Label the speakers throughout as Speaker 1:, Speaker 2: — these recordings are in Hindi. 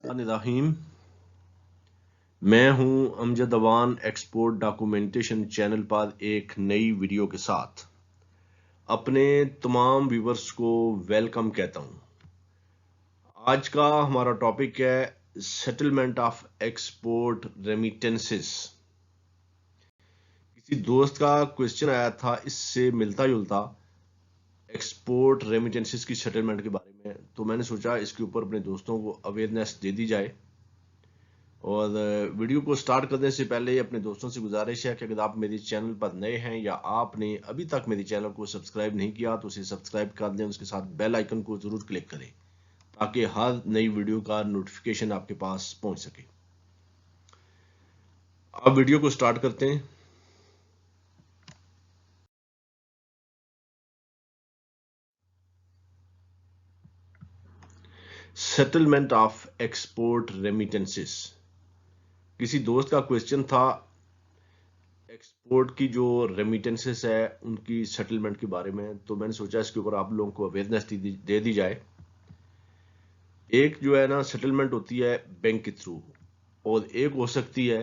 Speaker 1: रहीम। मैं हूं Amjad Awan export documentation channel पर एक नई वीडियो के साथ अपने तमाम व्यूवर्स को वेलकम कहता हूं। आज का हमारा टॉपिक है सेटलमेंट ऑफ एक्सपोर्ट रेमिटेंसेस। किसी दोस्त का क्वेश्चन आया था इससे मिलता जुलता एक्सपोर्ट रेमिटेंसेस की सेटलमेंट के बारे में, तो मैंने सोचा इसके ऊपर अपने दोस्तों को अवेयरनेस दे दी जाए। और वीडियो को स्टार्ट करने से पहले अपने दोस्तों से गुजारिश है कि अगर आप मेरे चैनल पर नए हैं या आपने अभी तक मेरे चैनल को सब्सक्राइब नहीं किया तो उसे सब्सक्राइब कर दें, उसके साथ बेल आइकन को जरूर क्लिक करें ताकि हर नई वीडियो का नोटिफिकेशन आपके पास पहुंच सके। अब वीडियो को स्टार्ट करते हैं। Settlement of export remittances. किसी दोस्त का क्वेश्चन था एक्सपोर्ट की जो रेमिटेंसेस है उनकी सेटलमेंट के बारे में, तो मैंने सोचा इसके ऊपर आप लोगों को अवेयरनेस दे दी जाए। एक जो है ना सेटलमेंट होती है बैंक के थ्रू और एक हो सकती है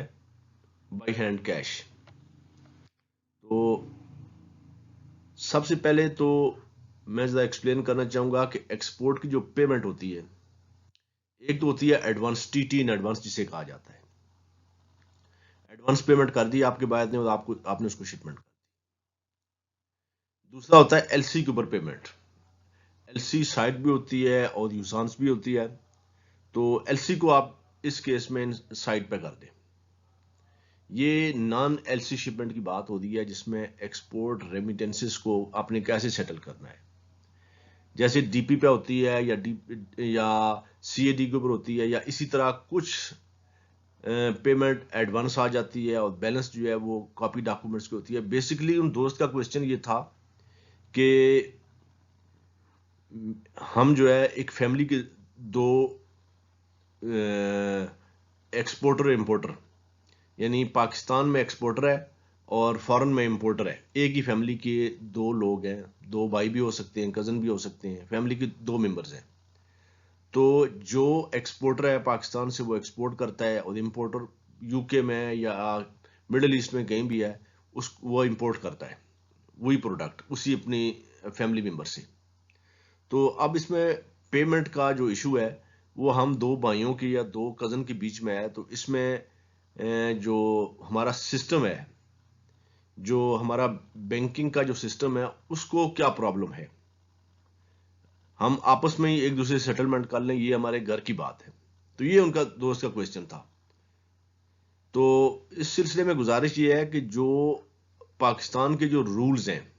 Speaker 1: बाई हैंड कैश। तो सबसे पहले तो मैं जरा एक्सप्लेन करना चाहूंगा कि एक्सपोर्ट की जो पेमेंट होती है, एक तो होती है एडवांस, टीटी इन एडवांस जिसे कहा जाता है। एडवांस पेमेंट कर दी आपके बाद ने और आपने उसको शिपमेंट कर दी। दूसरा होता है एलसी के ऊपर पेमेंट। एलसी साइट भी होती है और यूजांस भी होती है। तो एलसी को आप इस केस में साइट पे कर दें। ये नॉन एलसी शिपमेंट की बात हो रही है जिसमें एक्सपोर्ट रेमिटेंसेस को आपने कैसे सेटल करना है। जैसे डीपी पे होती है या सीएडी के ऊपर होती है या इसी तरह कुछ पेमेंट एडवांस आ जाती है और बैलेंस जो है वो कॉपी डॉक्यूमेंट्स की होती है। बेसिकली उन दोस्त का क्वेश्चन ये था कि हम जो है एक फैमिली के दो एक्सपोर्टर इंपोर्टर, यानी पाकिस्तान में एक्सपोर्टर है और फॉरेन में इंपोर्टर है। एक ही फैमिली के दो लोग हैं, दो भाई भी हो सकते हैं, कजन भी हो सकते हैं, फैमिली के दो मेंबर्स हैं। तो जो एक्सपोर्टर है पाकिस्तान से वो एक्सपोर्ट करता है और इंपोर्टर यूके में या मिडिल ईस्ट में कहीं भी है उस वो इंपोर्ट करता है वही प्रोडक्ट उसी अपनी फैमिली मेंबर से। तो अब इसमें पेमेंट का जो इशू है वो हम दो भाइयों की या दो कजन के बीच में है। तो इसमें जो हमारा सिस्टम है, जो हमारा बैंकिंग का जो सिस्टम है उसको क्या प्रॉब्लम है, हम आपस में ही एक दूसरे से सेटलमेंट कर लें, ये हमारे घर की बात है। तो ये उनका दोस्त का क्वेश्चन था। तो इस सिलसिले में गुजारिश ये है कि जो पाकिस्तान के जो रूल्स हैं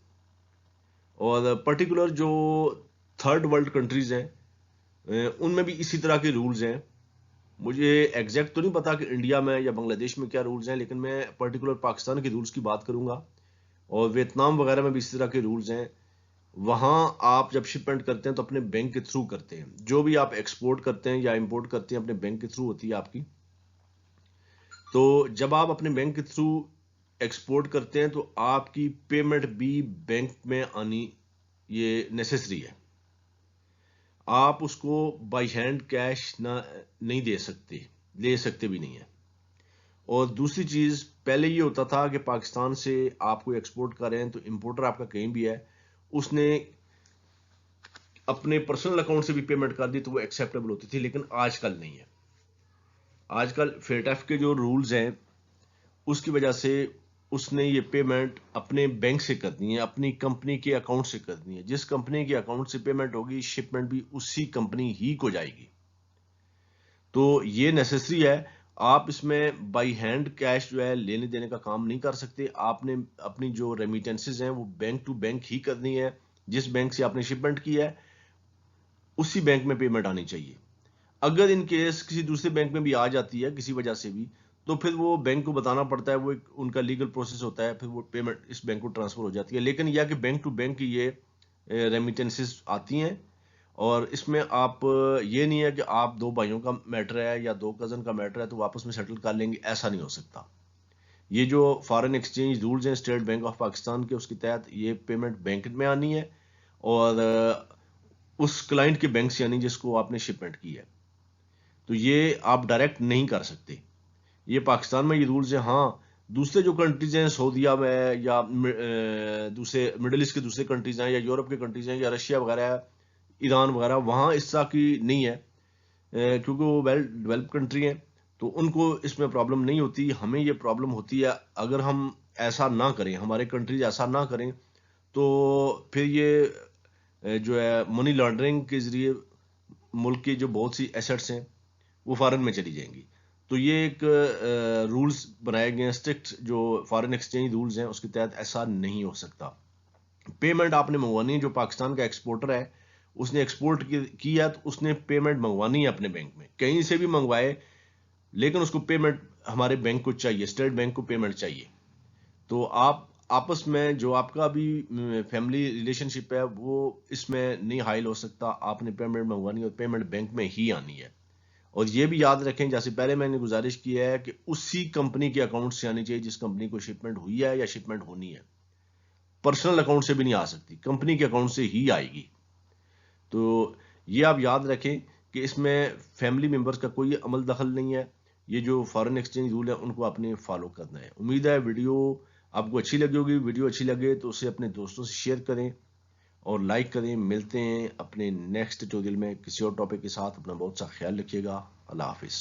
Speaker 1: और पर्टिकुलर जो थर्ड वर्ल्ड कंट्रीज हैं उनमें भी इसी तरह के रूल्स हैं। मुझे एग्जैक्ट तो नहीं पता कि इंडिया में या बांग्लादेश में क्या रूल्स हैं, लेकिन मैं पर्टिकुलर पाकिस्तान के रूल्स की बात करूंगा। और वियतनाम वगैरह में भी इसी तरह के रूल्स हैं। वहां आप जब शिपमेंट करते हैं तो अपने बैंक के थ्रू करते हैं। जो भी आप एक्सपोर्ट करते हैं या इंपोर्ट करते हैं अपने बैंक के थ्रू होती है आपकी। तो जब आप अपने बैंक के थ्रू एक्सपोर्ट करते हैं तो आपकी पेमेंट भी बैंक में आनी ये नेसेसरी है। आप उसको बाई हैंड कैश ना नहीं दे सकते, ले सकते भी नहीं है। और दूसरी चीज, पहले ये होता था कि पाकिस्तान से आप कोई एक्सपोर्ट कर रहे हैं तो इंपोर्टर आपका कहीं भी है, उसने अपने पर्सनल अकाउंट से भी पेमेंट कर दी तो वो एक्सेप्टेबल होती थी, लेकिन आजकल नहीं है। आजकल फेटफ के जो रूल्स हैं उसकी वजह से उसने ये पेमेंट अपने बैंक से करनी है, अपनी कंपनी के अकाउंट से करनी है। जिस कंपनी के अकाउंट से पेमेंट होगी शिपमेंट भी उसी कंपनी ही को जाएगी। तो ये नेसेसरी है। आप इसमें बाई हैंड कैश जो है लेने देने का काम नहीं कर सकते। आपने अपनी जो रेमिटेंसेज हैं वो बैंक टू बैंक ही करनी है। जिस बैंक से आपने शिपमेंट की है उसी बैंक में पेमेंट आनी चाहिए। अगर इन केस किसी दूसरे बैंक में भी आ जाती है किसी वजह से भी, तो फिर वो बैंक को बताना पड़ता है, वो एक उनका लीगल प्रोसेस होता है, फिर वो पेमेंट इस बैंक को ट्रांसफर हो जाती है। लेकिन यह कि बैंक टू बैंक ये रेमिटेंसेस आती हैं। और इसमें आप ये नहीं है कि आप दो भाइयों का मैटर है या दो कजन का मैटर है तो आपस में सेटल कर लेंगे, ऐसा नहीं हो सकता। ये जो फॉरेन एक्सचेंज रूल्स हैं स्टेट बैंक ऑफ पाकिस्तान के, उसके तहत ये पेमेंट बैंक में आनी है और उस क्लाइंट के बैंक से आनी जिसको आपने शिपमेंट की है। तो ये आप डायरेक्ट नहीं कर सकते। ये पाकिस्तान में ये रूल्स हैं। हाँ, दूसरे जो कंट्रीज हैं, सऊदीया में या दूसरे मिडिल ईस्ट के दूसरे कंट्रीज हैं या यूरोप के कंट्रीज हैं या रशिया वगैरह, ईरान वगैरह, वहाँ इस तरह की नहीं है, क्योंकि वो वेल डेवलप कंट्री हैं, तो उनको इसमें प्रॉब्लम नहीं होती। हमें ये प्रॉब्लम होती है अगर हम ऐसा ना करें, हमारे कंट्रीज ऐसा ना करें, तो फिर ये जो है मनी लॉन्ड्रिंग के जरिए मुल्क की जो बहुत सी एसेट्स हैं वो फॉरेन में चली जाएंगी। तो ये एक रूल्स बनाए गए हैं स्ट्रिक्ट, जो फॉरेन एक्सचेंज रूल्स हैं उसके तहत ऐसा नहीं हो सकता। पेमेंट आपने मंगवानी है, जो पाकिस्तान का एक्सपोर्टर है उसने एक्सपोर्ट की है तो उसने पेमेंट मंगवानी है अपने बैंक में, कहीं से भी मंगवाए, लेकिन उसको पेमेंट हमारे बैंक को चाहिए, स्टेट बैंक को पेमेंट चाहिए। तो आप आपस में जो आपका भी फैमिली रिलेशनशिप है वो इसमें नहीं हाइल हो सकता। आपने पेमेंट मंगवानी और पेमेंट बैंक में ही आनी है। और ये भी याद रखें, जैसे पहले मैंने गुजारिश की है, कि उसी कंपनी के अकाउंट से आनी चाहिए जिस कंपनी को शिपमेंट हुई है या शिपमेंट होनी है। पर्सनल अकाउंट से भी नहीं आ सकती, कंपनी के अकाउंट से ही आएगी। तो ये आप याद रखें कि इसमें फैमिली मेंबर्स का कोई अमल दखल नहीं है। ये जो फॉरेन एक्सचेंज रूल है उनको आपने फॉलो करना है। उम्मीद है वीडियो आपको अच्छी लगी होगी। वीडियो अच्छी लगे तो उसे अपने दोस्तों से शेयर करें और लाइक करें। मिलते हैं अपने नेक्स्ट ट्यूटोरियल में किसी और टॉपिक के साथ। अपना बहुत सा ख्याल रखिएगा। अल्लाह हाफिज़।